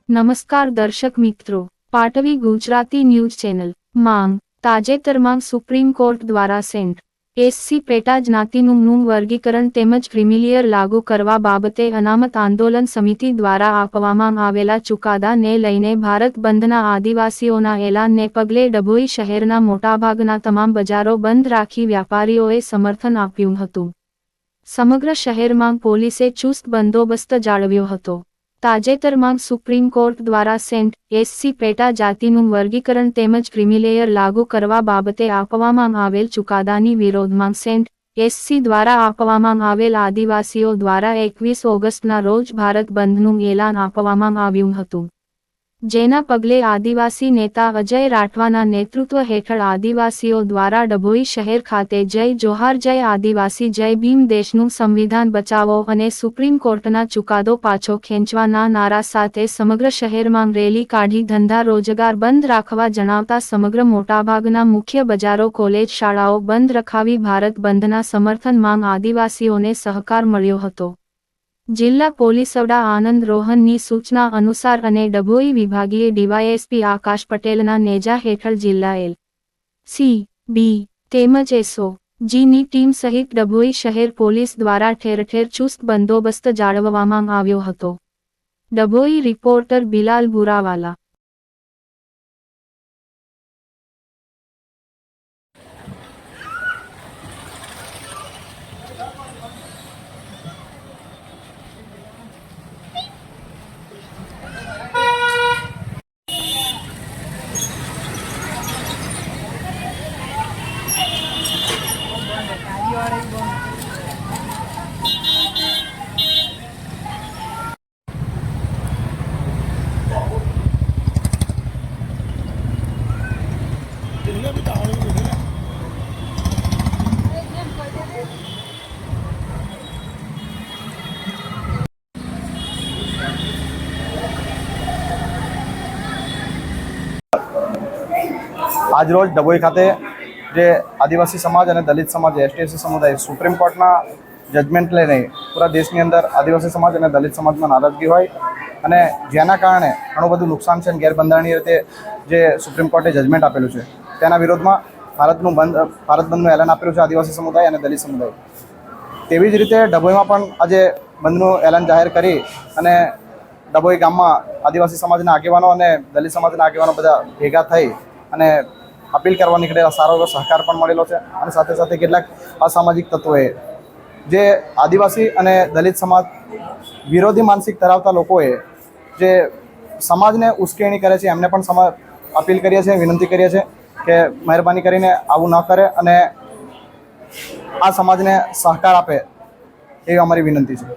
નમસ્કાર દર્શક મિત્રો, પાટવી ગુજરાતી ન્યૂઝ ચેનલ માંગ તાજેતરમાં સુપ્રીમ કોર્ટ દ્વારા સેન્ટ એસસી પેટા જ્ઞાતિનું વર્ગીકરણ તેમજ ક્રિમિલિયર લાગુ કરવા બાબતે અનામત આંદોલન સમિતિ દ્વારા આપવામાં આવેલા ચુકાદાને લઈને ભારત બંધના આદિવાસીઓના એલાનને પગલે ડભોઈ શહેરના મોટાભાગના તમામ બજારો બંધ રાખી વ્યાપારીઓએ સમર્થન આપ્યું હતું. સમગ્ર શહેરમાં પોલીસે ચુસ્ત બંદોબસ્ત જાળવ્યો હતો. તાજેતરમાં સુપ્રીમ કોર્ટ દ્વારા સેન્ટ એસસી પેટા જાતિનું વર્ગીકરણ તેમજ ક્રિમિલેયર લાગુ કરવા બાબતે આપવામાં આવેલ ચુકાદાની વિરોધમાં સેન્ટ એસસી દ્વારા આપવામાં આવેલ આદિવાસીઓ દ્વારા 21 ઓગસ્ટના રોજ ભારત બંધનું એલાન આપવામાં આવ્યું હતું. જેના પગલે આદિવાસી નેતા અજય રાઠવાના નેતૃત્વ હેઠળ આદિવાસીઓ દ્વારા ડભોઈ શહેર ખાતે જય જોહાર જય આદિવાસી જય ભીમ દેશનું સંવિધાન બચાવો અને સુપ્રીમ કોર્ટના ચુકાદો પાછો ખેંચવાના નારા સાથે સમગ્ર શહેરમાં રેલી કાઢી ધંધા રોજગાર બંધ રાખવા જણાવતા સમગ્ર મોટાભાગના મુખ્ય બજારો કોલેજ શાળાઓ બંધ રખાવી ભારત બંધના સમર્થનમાં આદિવાસીઓને સહકાર મળ્યો હતો. જિલ્લા પોલીસ વડા આનંદ રોહનની સૂચના અનુસાર અને ડભોઈ વિભાગીય ડીવાયએસપી આકાશ પટેલના નેજા હેઠળ જિલ્લા એલ.સી.બી. તેમજ એસ.ઓ.જીની ટીમ સહિત ડભોઈ શહેર પોલીસ દ્વારા ઠેર ઠેર ચુસ્ત બંદોબસ્ત જાળવવામાં આવ્યો હતો. ડભોઈ રિપોર્ટર બિલાલ બુરાવાલા. आज रोज डभोई खाते जे आदिवासी समाज और दलित समाज एसटी समुदाय सुप्रीम कोर्टना जजमेंट लईने पूरा देशनी अंदर आदिवासी समाज और दलित समाज में नाराजगी होय अने जेना कारणे घणुं बधुं नुकसान छे गैरबंधारणीय रीते जे सुप्रीम कोर्टे जजमेंट आपेलुं छे तेना विरोधमां भारत बंधनुं एलान आपेलुं छे आदिवासी समुदाय और दलित समुदाय. तेवी ज रीते डभोईमां पण आजे बंधनुं एलान जाहेर करी अने डभोई गाममां आदिवासी समाजना आगेवानो अने दलित समाजना आगेवानो बधा भेगा थई अने अपील करवा निकळेला सारो एवो सहकार पण मळेलो छे अने साथे साथे केटलाक असामाजिक तत्वोए जे आदिवासी अने दलित समाज विरोधी मानसिक धरावता लोकोए जे समाजने उश्केरणी करे छे एमने पण अपील करीए छे, विनंती करीए छे के मेहरबानी करीने आवुं न करे अने आ समाजने सहकार आपे एवी अमारी विनंती छे.